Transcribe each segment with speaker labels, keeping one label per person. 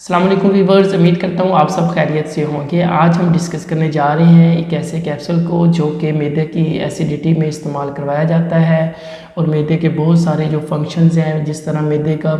Speaker 1: अस्सलाम वालेकुम व्यूअर्स, उम्मीद करता हूँ आप सब खैरियत से होंगे। आज हम डिस्कस करने जा रहे हैं एक ऐसे कैप्सूल को जो कि मैदे की एसिडिटी में इस्तेमाल करवाया जाता है और मैदे के बहुत सारे जो फंक्शंस हैं, जिस तरह मैदे का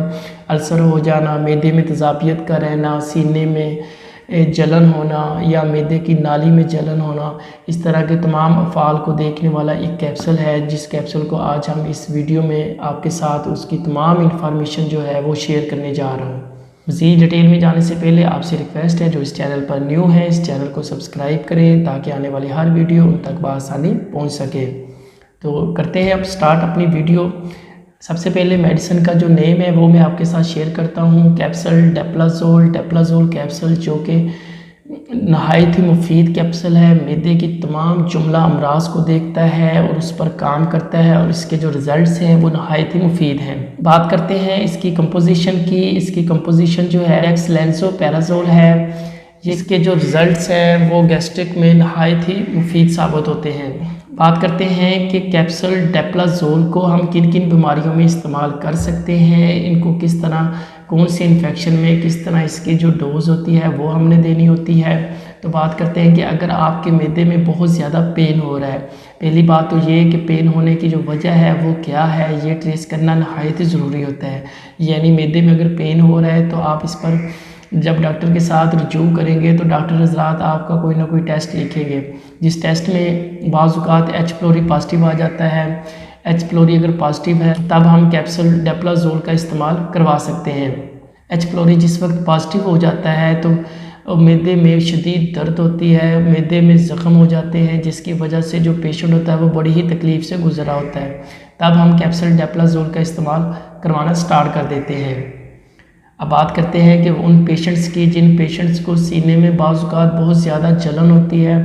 Speaker 1: अल्सर हो जाना, मैदे में तेज़ाबियत का रहना, सीने में जलन होना या मैदे की नाली में जलन होना, इस तरह के तमाम अफ़ाल को देखने वाला एक कैप्सूल है, जिस कैप्सूल को आज हम इस वीडियो में आपके साथ उसकी तमाम इंफॉर्मेशन जो है वो शेयर करने जा रहा हूँ। मज़ीद डिटेल में जाने से पहले आपसे रिक्वेस्ट है, जो इस चैनल पर न्यू है इस चैनल को सब्सक्राइब करें ताकि आने वाली हर वीडियो उन तक बआसानी पहुंच सके। तो करते हैं अब स्टार्ट अपनी वीडियो। सबसे पहले मेडिसिन का जो नेम है वो मैं आपके साथ शेयर करता हूँ। कैप्सूल डेप्लाजोल कैप्सूल, जो कि नहायत ही मुफीद कैप्सूल है। मैदे की तमाम जुमला अमराज को देखता है और उस पर काम करता है और इसके जो रिज़ल्ट्स हैं वो नहायत ही मुफीद हैं। बात करते हैं इसकी कंपोजिशन की। इसकी कंपोजिशन जो है डेक्सलैंसोपैराज़ोल है। इसके जो रिज़ल्ट्स हैं वो गैस्ट्रिक में नहायत ही मुफीद साबित होते हैं। बात करते हैं कि कैप्सूल डेप्लाजोल को हम किन किन बीमारियों में इस्तेमाल कर सकते हैं, इनको किस तरह, कौन से इन्फेक्शन में किस तरह इसकी जो डोज़ होती है वो हमने देनी होती है। तो बात करते हैं कि अगर आपके मैदे में बहुत ज़्यादा पेन हो रहा है, पहली बात तो ये कि पेन होने की जो वजह है वो क्या है, ये ट्रेस करना नहायत ही ज़रूरी होता है। यानी मैदे में अगर पेन हो रहा है तो आप इस पर जब डॉक्टर के साथ रजू करेंगे तो डॉक्टर हज़रात आपका कोई ना कोई टेस्ट लिखेंगे, जिस टेस्ट में बाज़ H प्लोरी पॉजिटिव आ जाता है। H प्लोरी अगर पॉजिटिव है तब हम कैप्सूल डेप्लाजोल का इस्तेमाल करवा सकते हैं। H प्लोरी जिस वक्त पॉजिटिव हो जाता है तो मैदे में शदीद दर्द होती है, मैदे में ज़ख्म हो जाते हैं, जिसकी वजह से जो पेशेंट होता है वो बड़ी ही तकलीफ़ से गुजरा होता है। तब हम कैप्सूल डेप्लाजोल का इस्तेमाल करवाना स्टार्ट कर देते हैं। अब बात करते हैं कि उन पेशेंट्स की जिन पेशेंट्स को सीने में बाज़ात बहुत ज़्यादा जलन होती है।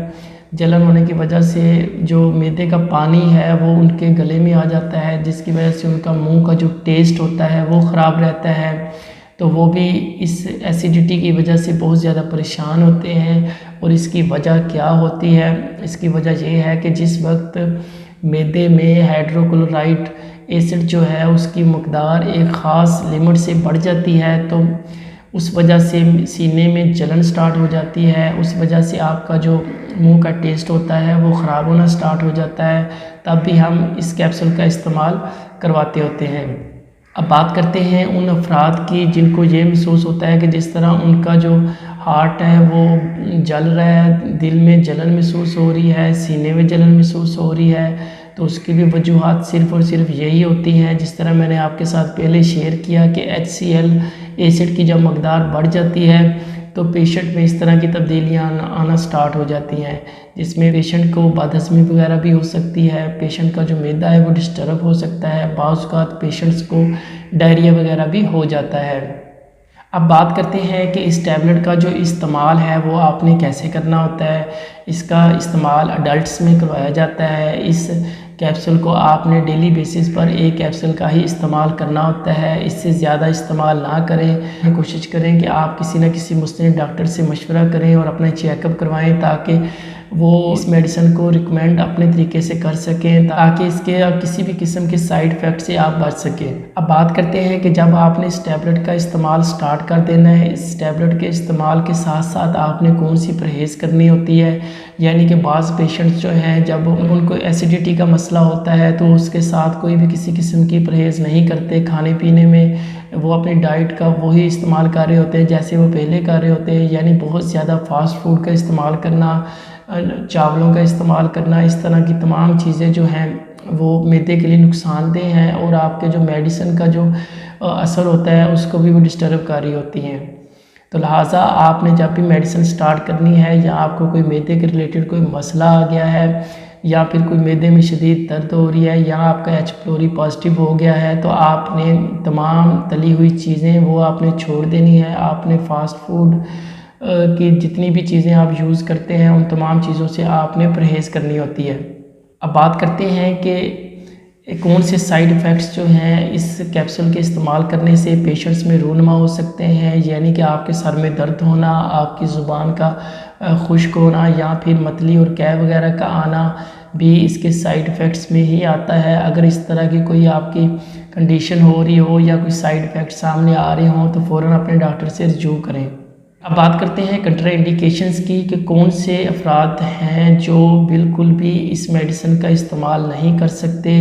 Speaker 1: जलन होने की वजह से जो मैदे का पानी है वो उनके गले में आ जाता है, जिसकी वजह से उनका मुंह का जो टेस्ट होता है वो ख़राब रहता है। तो वो भी इस एसिडिटी की वजह से बहुत ज़्यादा परेशान होते हैं। और इसकी वजह क्या होती है? इसकी वजह ये है कि जिस वक्त मैदे में हाइड्रोक्लोराइड एसिड जो है उसकी मकदार एक ख़ास लिमिट से बढ़ जाती है, तो उस वजह से सीने में जलन स्टार्ट हो जाती है। उस वजह से आपका जो मुंह का टेस्ट होता है वो ख़राब होना स्टार्ट हो जाता है। तब भी हम इस कैप्सूल का इस्तेमाल करवाते होते हैं। अब बात करते हैं उन अफराद की जिनको ये महसूस होता है कि जिस तरह उनका जो हार्ट है वो जल रहा है, दिल में जलन महसूस हो रही है, सीने में जलन महसूस हो रही है। तो उसकी भी वजूहात सिर्फ़ और सिर्फ यही होती हैं, जिस तरह मैंने आपके साथ पहले शेयर किया कि HCl एसिड की जब मकदार बढ़ जाती है तो पेशेंट में इस तरह की तब्दीलियाँ आना स्टार्ट हो जाती हैं, जिसमें पेशेंट को बदहज़मी वगैरह भी हो सकती है। पेशेंट का जो मैदा है वो डिस्टर्ब हो सकता है। बाज़ औक़ात पेशेंट्स को डायरिया वगैरह भी हो जाता है। अब बात करते हैं कि इस टैबलेट का जो इस्तेमाल है वो आपने कैसे करना होता है। इसका इस्तेमाल अडल्ट्स में करवाया जाता है। इस कैप्सूल को आपने डेली बेसिस पर एक कैप्सूल का ही इस्तेमाल करना होता है, इससे ज़्यादा इस्तेमाल ना करें। कोशिश करें कि आप किसी न किसी मुस्तनिद डॉक्टर से मशवरा करें और अपना चेकअप करवाएं ताकि वो इस मेडिसिन को रिकमेंड अपने तरीके से कर सकें, ताकि इसके किसी भी किस्म के साइड इफ़ेक्ट से आप बच सकें। अब बात करते हैं कि जब आपने इस टैबलेट का इस्तेमाल स्टार्ट कर देना है, इस टैबलेट के इस्तेमाल के साथ साथ आपने कौन सी परहेज़ करनी होती है। यानी कि बाज़ पेशेंट्स जो हैं जब उनको एसिडिटी का मसला होता है तो उसके साथ कोई भी किसी किस्म की परहेज़ नहीं करते। खाने पीने में वो अपनी डाइट का वही इस्तेमाल कर रहे होते हैं जैसे वो पहले कर रहे होते हैं, यानी बहुत ज़्यादा फ़ास्ट फूड का इस्तेमाल करना, चावलों का इस्तेमाल करना, इस तरह की तमाम चीज़ें जो हैं वो मैदे के लिए नुकसानदेह हैं और आपके जो मेडिसिन का जो असर होता है उसको भी वो डिस्टर्ब कर रही होती हैं। तो लिहाजा आपने जब भी मेडिसिन स्टार्ट करनी है या आपको कोई मैदे के रिलेटेड कोई मसला आ गया है या फिर कोई मैदे में शदीद दर्द हो रही है या आपका H प्लोरी पॉजिटिव हो गया है, तो आपने तमाम तली हुई चीज़ें वो आपने छोड़ देनी है। आपने फ़ास्ट फूड की जितनी भी चीज़ें आप यूज़ करते हैं उन तमाम चीज़ों से आपने परहेज़ करनी होती है। अब बात करते हैं कि कौन से साइड इफ़ेक्ट्स जो हैं इस कैप्सूल के इस्तेमाल करने से पेशेंट्स में रूनमा हो सकते हैं। यानी कि आपके सर में दर्द होना, आपकी ज़ुबान का खुश्क होना या फिर मतली और कै वगैरह का आना भी इसके साइड इफ़ेक्ट्स में ही आता है। अगर इस तरह की कोई आपकी कंडीशन हो रही हो या कोई साइड इफ़ेक्ट सामने आ रहे हों तो फ़ौरन अपने डॉक्टर से रजू करें। अब बात करते हैं कंट्राइंडिकेशंस की कि कौन से अफराद हैं जो बिल्कुल भी इस मेडिसिन का इस्तेमाल नहीं कर सकते,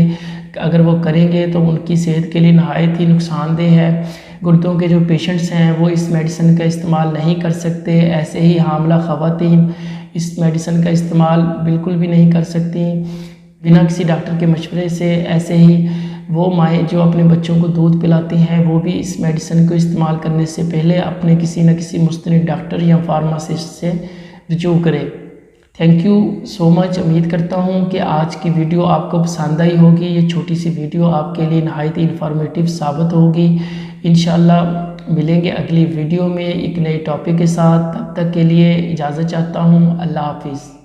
Speaker 1: अगर वो करेंगे तो उनकी सेहत के लिए नहायत ही नुकसानदेह है। गुर्दों के जो पेशेंट्स हैं वो इस मेडिसिन का इस्तेमाल नहीं कर सकते। ऐसे ही हामला ख़वातीन इस मेडिसिन का इस्तेमाल बिल्कुल भी नहीं कर सकती बिना किसी डॉक्टर के मशवरे से। ऐसे ही वो माएँ जो अपने बच्चों को दूध पिलाती हैं वो भी इस मेडिसिन को इस्तेमाल करने से पहले अपने किसी न किसी मुस्तनिद डॉक्टर या फार्मासिस्ट से रजू करें। Thank you so much. उम्मीद करता हूँ कि आज की वीडियो आपको पसंद आई होगी। ये छोटी सी वीडियो आपके लिए नहायत ही इंफॉर्मेटिव साबित होगी। इंशाल्लाह मिलेंगे अगली वीडियो में एक नए टॉपिक के साथ। तब तक के लिए इजाज़त चाहता हूँ। अल्लाह हाफिज़।